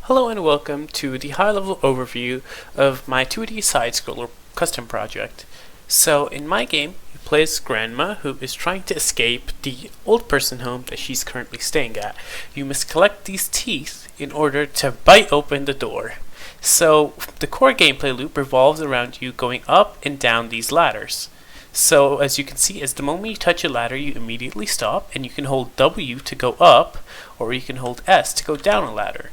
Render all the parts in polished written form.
Hello and welcome to the high-level overview of my 2D side-scroller custom project. So in my game, you play as Grandma, who is trying to escape the old person home that she's currently staying at. You must collect these teeth in order to bite open the door. So the core gameplay loop revolves around you going up and down these ladders. So as you can see, as the moment you touch a ladder, you immediately stop, and you can hold W to go up, or you can hold S to go down a ladder.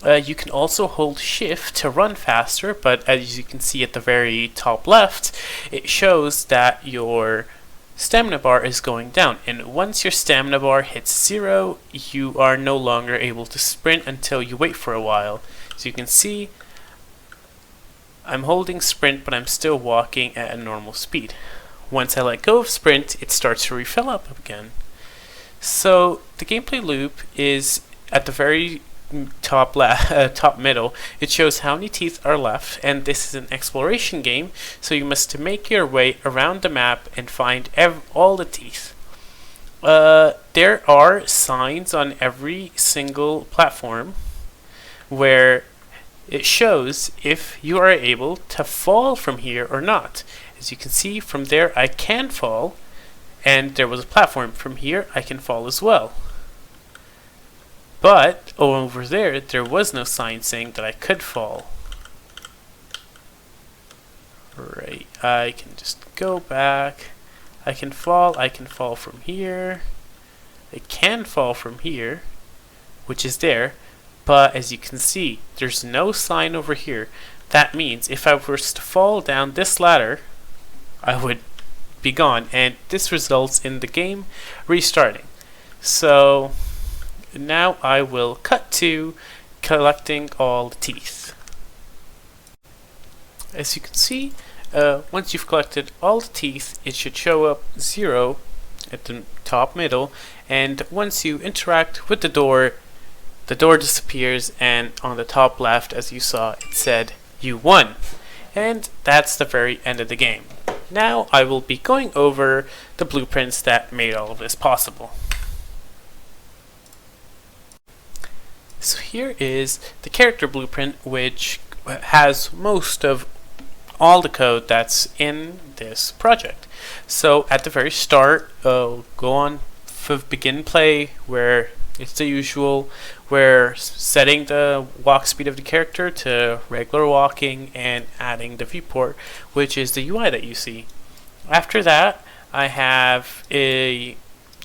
You can also hold shift to run faster, but as you can see at the very top left, it shows that your stamina bar is going down, and once your stamina bar hits 0, you are no longer able to sprint until you wait for a while. So you can see I'm holding sprint, but I'm still walking at a normal speed. Once I let go of sprint, it starts to refill up again. So the gameplay loop is at the very top middle. It shows how many teeth are left, and this is an exploration game, so you must make your way around the map and find all the teeth. There are signs on every single platform where it shows if you are able to fall from here or not. As you can see from there, I can fall, and there was a platform. From here I can fall as well. But over there was no sign saying that I could fall. Right, I can just go back. I can fall from here. I can fall from here, which is there. But as you can see, there's no sign over here. That means if I were to fall down this ladder, I would be gone. And this results in the game restarting. So now I will cut to collecting all the teeth. As you can see, once you've collected all the teeth, it should show up 0 at the top middle, and once you interact with the door disappears, and on the top left, as you saw, it said you won. And that's the very end of the game. Now I will be going over the blueprints that made all of this possible. So here is the character blueprint, which has most of all the code that's in this project. So at the very start, go on begin play, where it's the usual. We're setting the walk speed of the character to regular walking and adding the viewport, which is the UI that you see. After that, I have a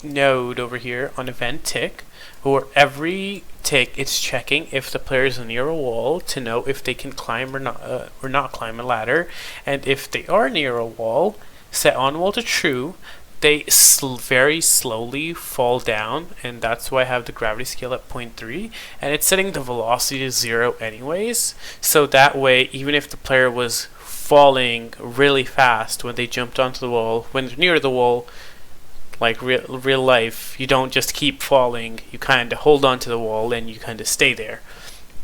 node over here on event tick, where every tick it's checking if the player is near a wall to know if they can climb or not climb a ladder, and if they are near a wall, set on wall to true. They very slowly fall down, and that's why I have the gravity scale at 0.3, and it's setting the velocity to 0 anyways, so that way even if the player was falling really fast when they jumped onto the wall, when they're near the wall, like real life, you don't just keep falling, you kind of hold on to the wall and you kind of stay there.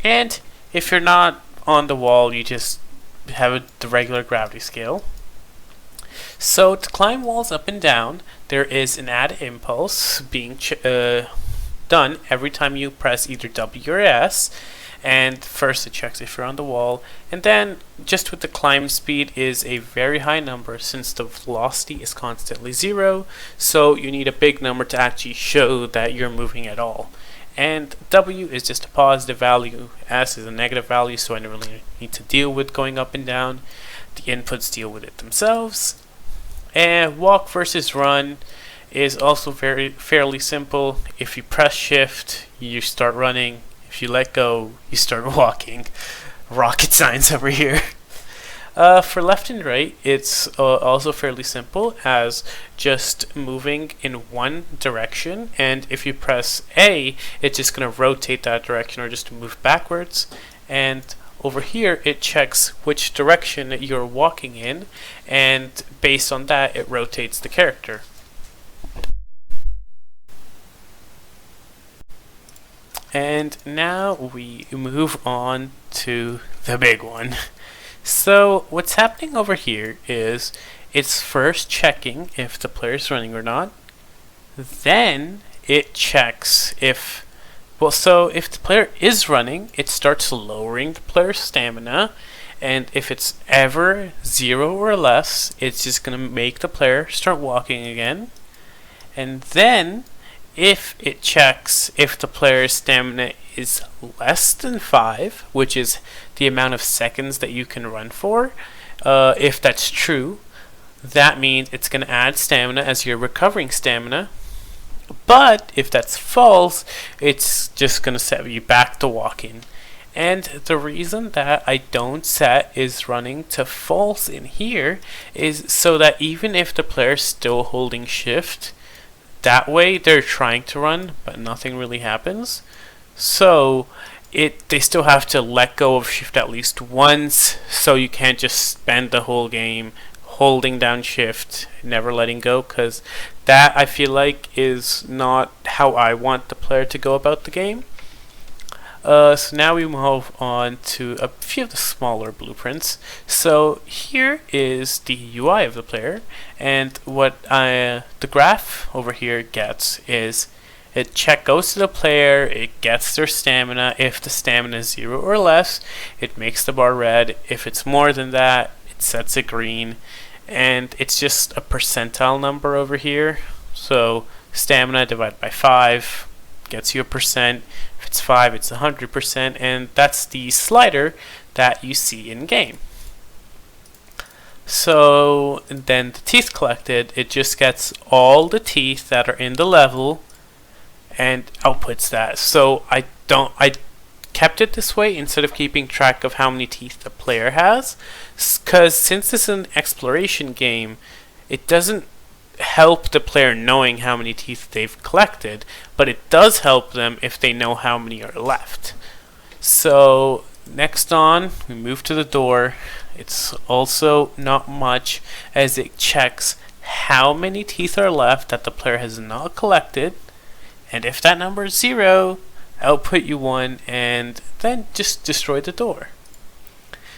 And if you're not on the wall, you just have the regular gravity scale. So to climb walls up and down, there is an add impulse being done every time you press either W or S. And first it checks if you're on the wall, and then just with the climb speed is a very high number since the velocity is constantly 0, so you need a big number to actually show that you're moving at all. And W is just a positive value, S is a negative value, so I don't really need to deal with going up and down. The inputs deal with it themselves. And walk versus run is also fairly simple. If you press shift, you start running. If you let go, you start walking. Rocket science over here. For left and right, it's also fairly simple, as just moving in one direction, and if you press A, it's just going to rotate that direction or just move backwards. And over here, it checks which direction you're walking in, and based on that, it rotates the character. And now we move on to the big one. So what's happening over here is it's first checking if the player's running or not. Then it checks if Well, so if the player is running, it starts lowering the player's stamina, and if it's ever 0 or less, it's just going to make the player start walking again. And then, if it checks if the player's stamina is less than 5, which is the amount of seconds that you can run for, if that's true, that means it's going to add stamina as you're recovering stamina. But if that's false, it's just going to set you back to walking. And the reason that I don't set is running to false in here is so that even if the player's still holding shift, that way they're trying to run, but nothing really happens. So they still have to let go of shift at least once, so you can't just spend the whole game holding down shift, never letting go, because that I feel like is not how I want the player to go about the game. So now we move on to a few of the smaller blueprints. So here is the UI of the player, and what the graph over here gets is it goes to the player, it gets their stamina. If the stamina is 0 or less, it makes the bar red. If it's more than that, it sets it green. And it's just a percentile number over here. So stamina divided by 5 gets you a percent. If it's 5, it's 100%, and that's the slider that you see in game. So then the teeth collected, it just gets all the teeth that are in the level and outputs that. So I kept it this way instead of keeping track of how many teeth the player has, because since this is an exploration game, it doesn't help the player knowing how many teeth they've collected, but it does help them if they know how many are left. So next on, we move to the door. It's also not much, as it checks how many teeth are left that the player has not collected, and if that number is 0, output you 1, and then just destroy the door.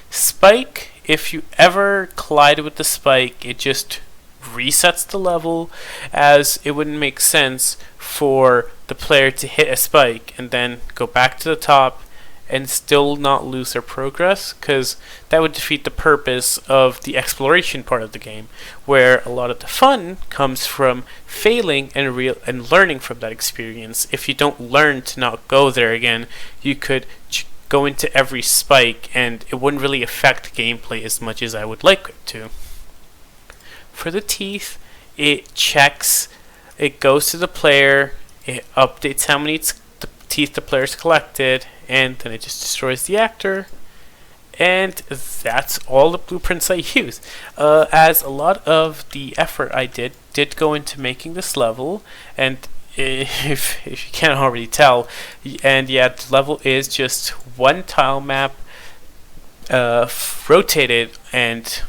Spike, if you ever collide with the spike, it just resets the level, as it wouldn't make sense for the player to hit a spike and then go back to the top and still not lose their progress, because that would defeat the purpose of the exploration part of the game, where a lot of the fun comes from failing and learning from that experience. If you don't learn to not go there again, you could go into every spike and it wouldn't really affect gameplay as much as I would like it to. For the teeth, it checks, it goes to the player, it updates how many teeth the player's collected, and then it just destroys the actor. And that's all the blueprints I use. As a lot of the effort I did go into making this level, and if you can't already tell, and yeah, the level is just one tile map, rotated and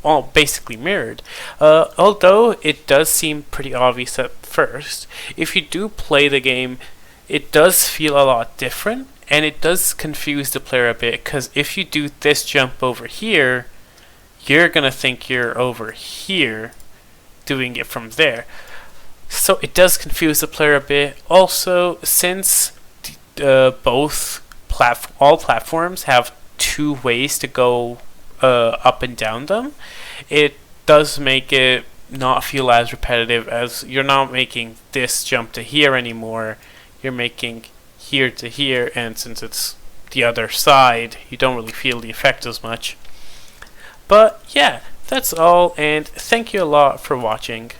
all basically mirrored. Although it does seem pretty obvious at first, if you do play the game, it does feel a lot different, and it does confuse the player a bit, because if you do this jump over here, you're gonna think you're over here doing it from there. So it does confuse the player a bit. Also, since all platforms have 2 ways to go up and down them, it does make it not feel as repetitive, as you're not making this jump to here anymore. You're making here to here, and since it's the other side, you don't really feel the effect as much. But yeah, that's all, and thank you a lot for watching.